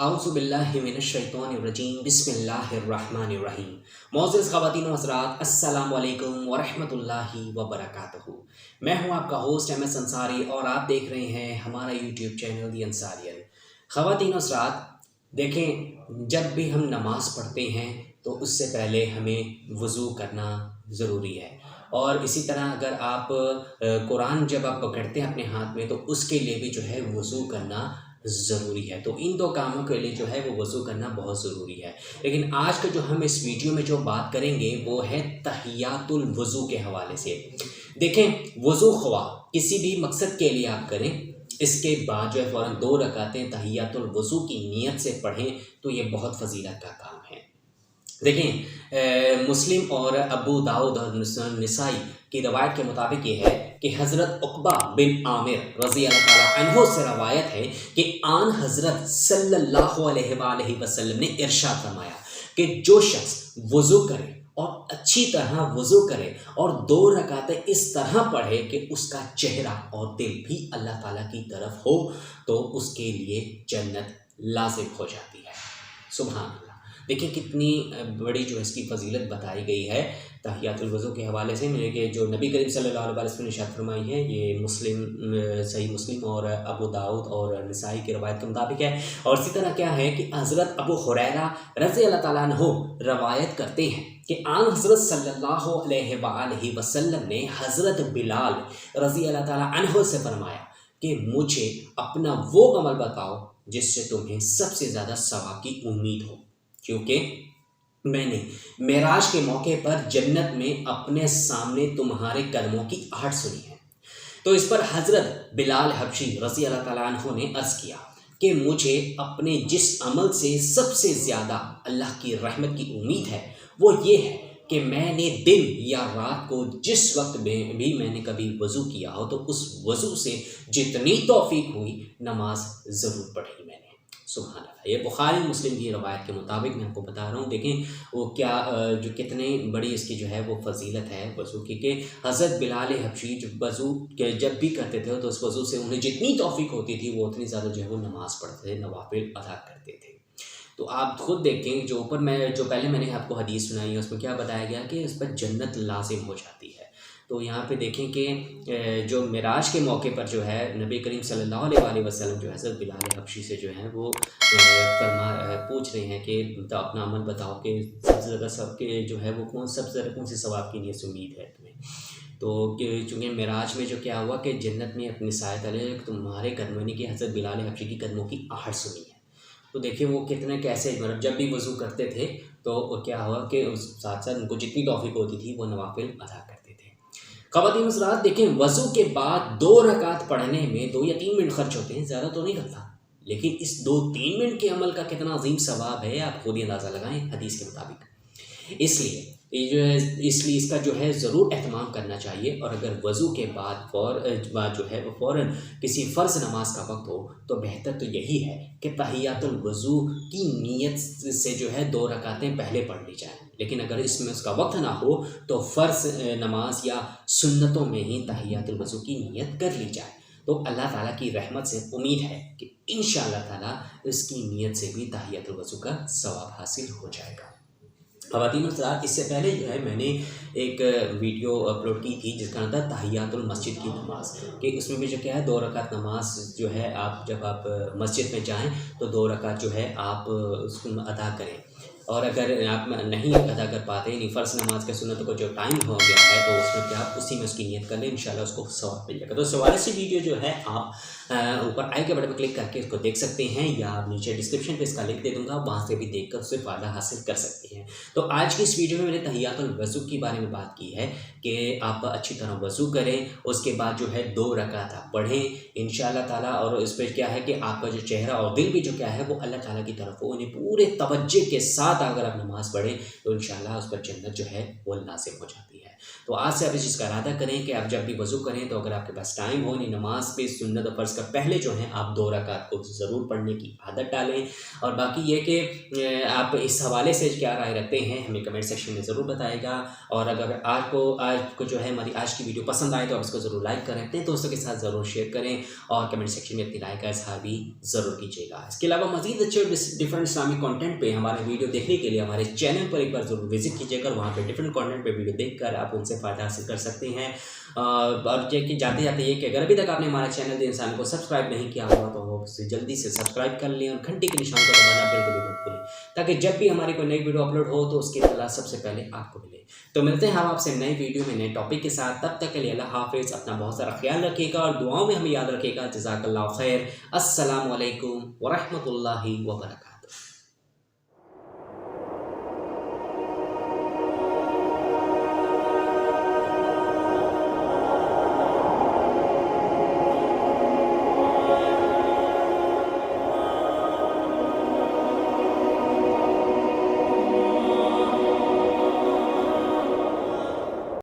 औज़ुबिल्लाहिमिनश्शैतानिर्रजीम बिस्मिल्लाहिर्रहमानिर्रहीम। मोअज़्ज़ज़ ख़वातीन व हज़रात, अस्सलामु अलैकुम व रहमतुल्लाहि व बरकातुहू। मैं हूँ आपका होस्ट MS अंसारी और आप देख रहे हैं हमारा यूट्यूब चैनल दी अंसारियन। ख़वातीन व हज़रात, देखें, जब भी हम नमाज़ पढ़ते हैं तो उससे पहले हमें वज़ू करना ज़रूरी है, और इसी तरह अगर आप कुरान जब आप पकड़ते हैं अपने हाथ में तो उसके लिए भी जो है वज़ू करना ज़रूरी है। तो इन दो कामों के लिए जो है वो वज़ू करना बहुत ज़रूरी है। लेकिन आज का जो हम इस वीडियो में जो बात करेंगे वो है तहियातुल वज़ू के हवाले से। देखें, वज़ू ख्वा किसी भी मकसद के लिए आप करें, इसके बाद जो है फ़ौरन 2 रकातें तहियातुल वज़ू की नीयत से पढ़ें तो ये बहुत फ़जीलत का काम है। देखें, मुस्लिम और अबू दाऊद और निसाई की रवायत के मुताबिक ये है कि हज़रत उक़बा बिन आमिर रज़ी अल्लाह ताला अन्हु से रवायत है कि आन हज़रत सल्लल्लाहु अलैहि वसल्लम ने इरशाद फरमाया कि जो शख्स वज़ू करे और अच्छी तरह वज़ू करे और 2 रकातें इस तरह पढ़े कि उसका चेहरा और दिल भी अल्लाह ताला की तरफ हो तो उसके लिए जन्नत लाज़िम हो जाती है। सुभान अल्लाह। देखिए कितनी बड़ी जो इसकी फ़जीलत बताई गई है तहियातुल वज़ू के हवाले से। मेरे जो नबी करीम सल्लल्लाहु अलैहि वसल्लम ने इरशाद फरमाई है, ये सही मुस्लिम और अबू दाऊद और निसाई की रवायत के मुताबिक है। और इसी तरह क्या है कि हज़रत अबू हुरैरा रज़ी अल्लाह ताला अन्हु रवायत करते हैं कि आन हज़रत सल्लल्लाहु अलैहि वसल्लम ने हज़रत बिलाल रज़ी अल्लाह ताला अन्हु से फरमाया कि मुझे अपना वो अमल बताओ जिससे तुम्हें सबसे ज़्यादा सवाब की उम्मीद हो, क्योंकि मैंने मेराज के मौके पर जन्नत में अपने सामने तुम्हारे कदमों की आहट सुनी है। तो इस पर हज़रत बिलाल हबशी रज़ी अल्लाह ताला अन्हु ने अर्ज़ किया कि मुझे अपने जिस अमल से सबसे ज़्यादा अल्लाह की रहमत की उम्मीद है वो ये है कि मैंने दिन या रात को जिस वक्त में भी मैंने कभी वज़ू किया हो तो उस वज़ू से जितनी तौफीक हुई नमाज ज़रूर पढ़ी मैंने। सुभान अल्लाह। ये बुखारी मुस्लिम की रवायत के मुताबिक मैं आपको बता रहा हूँ। देखें वो क्या जो कितने बड़ी इसकी जो है वो फजीलत है वज़ू की, कि हज़रत बिलाल हबशी जो वज़ू जब भी करते थे तो उस वज़ू से उन्हें जितनी तौफीक होती थी वो उतनी ज़्यादा जो है वो नमाज़ पढ़ते थे, नवाफिल अदा करते थे। तो आप खुद देखें, जो पहले मैंने आपको हदीस सुनाई है उसमें क्या बताया गया कि इस पर जन्नत लाजिम हो जाती है। तो यहाँ पे देखें कि जो मेराज के मौके पर जो है नबी करीम सल्लल्लाहु अलैहि वसल्लम जो है हज़रत बिलाल हबशी से जो है वो पूछ रहे हैं कि तो अपना अमल बताओ कि सबसे ज़्यादा सबके जो है वो सबसे ज़्यादा कौन सी सवाब की नीयत से उम्मीद है तुम्हें। तो चूँकि मेराज में जो क्या हुआ कि जन्नत में अपनी सायत अले तुम्हारे कदमों की हज़रत बिलाल हबशी की कदमों की आहट सुनी है। तो देखिए वो कितने कैसे मतलब जब भी वज़ू करते थे तो क्या हुआ कि उस साथ साथ उनको जितनी तौफीक होती थी वो नवाफिल अदा करते थे। ख़वातीन हज़रात, देखें, वज़ू के बाद 2 रकात पढ़ने में 2 या 3 मिनट खर्च होते हैं, ज़्यादा तो नहीं लगता, लेकिन इस 2-3 मिनट के अमल का कितना अजीम सवाब है आप खुद ही अंदाज़ा लगाएं हदीस के मुताबिक। इसलिए इसका जो है ज़रूर एहतमाम करना चाहिए। और अगर वज़ू के बाद जो है वो फ़ौरन किसी फ़र्ज़ नमाज का वक्त हो तो बेहतर तो यही है कि तहियातुल वज़ू की नीयत से जो है 2 रकातें पहले पढ़ ली जाएँ। लेकिन अगर इसमें उसका वक्त ना हो तो फ़र्ज़ नमाज या सुन्नतों में ही तहियातुल वज़ू की नीयत कर ली जाए। तो अल्लाह ताला की रहमत से उम्मीद है कि इंशाअल्लाह ताला इसकी नीयत से भी तहियातुल वज़ू का सवाब हासिल हो जाएगा। ख़वातीन हज़रात, इससे पहले जो है मैंने एक वीडियो अपलोड की थी जिसका नाम था तहियातुल मस्जिद की नमाज़, कि उसमें भी जो क्या है 2 रकात नमाज जो है आप जब आप मस्जिद में जाएं तो 2 रकात जो है आप उसको अदा करें। और अगर आप नहीं अदा कर पाते यानी फ़र्ज़ नमाज के सुन्नत को जो टाइम हो गया है तो उसमें क्या आप उसी में उसकी नियत कर लें, इंशाल्लाह उसको सवाब मिल जाएगा। तो इस हवाले से वीडियो जो है आप ऊपर आई के बटन पर क्लिक करके इसको देख सकते हैं, या आप नीचे डिस्क्रिप्शन पे इसका लिंक दे दूँगा, वहाँ से भी देखकर उससे फ़ायदा हासिल कर सकते हैं। तो आज की इस वीडियो में मैंने तहियातुल वज़ू के बारे में बात की है कि आप अच्छी तरह वज़ू करें, उसके बाद जो है 2 रकात आप पढ़ें इंशाअल्लाह ताला। और इस पर क्या है कि आपका जो चेहरा और दिल भी जो क्या है वो अल्लाह ताला की तरफ हो, उन्हें पूरे तवज्जो के साथ साथ अगर आप नमाज़ पढ़ें तो इंशाअल्लाह उस पर जन्नत जो है वो लाज़िम हो जाती है। तो आज से आप इस चीज़ का इरादा करें कि आप जब भी वज़ू करें तो अगर आपके पास टाइम हो, नमाज पे सुन्नत और फ़र्ज़ का पहले जो है आप 2 रकात को ज़रूर पढ़ने की आदत डालें। और बाकी ये कि आप इस हवाले से क्या राय रखते हैं हमें कमेंट सेक्शन में ज़रूर बताइएगा। और अगर आपको जो है हमारी आज की वीडियो पसंद आए तो आप इसको ज़रूर लाइक करें, अपने दोस्तों के साथ ज़रूर शेयर करें और कमेंट सेक्शन में अपनी राय का इज़हार भी ज़रूर कीजिएगा। इसके अलावा मज़ीद अच्छे डिफरेंट इस्लामिक कंटेंट पे हमारे वीडियो देखने के लिए हमारे चैनल पर एक बार ज़रूर विजिट कीजिएगा। वहाँ पे डिफरेंट कंटेंट पे वीडियो देखकर आप उनसे फ़ायदा हासिल कर सकते हैं। और ये कि जाते जाते ये कि अगर अभी तक आपने हमारा चैनल द इंसान को सब्सक्राइब नहीं किया हुआ तो वो जल्दी से सब्सक्राइब कर लें और घंटी के निशान को दबाना बिल्कुल भी मत भूलें, ताकि जब भी हमारी कोई नई वीडियो अपलोड हो तो उसकी इत्तला सबसे पहले आपको मिले। तो मिलते हैं हम आपसे नई वीडियो में नए टॉपिक के साथ। तब तक के लिए अल्लाह हाफिज़, अपना बहुत सारा ख्याल रखिएगा और दुआओं में हमें याद रखिएगा। जज़ाकल्लाहु खैर। अस्सलामु अलैकुम व रहमतुल्लाहि व बरकातहू।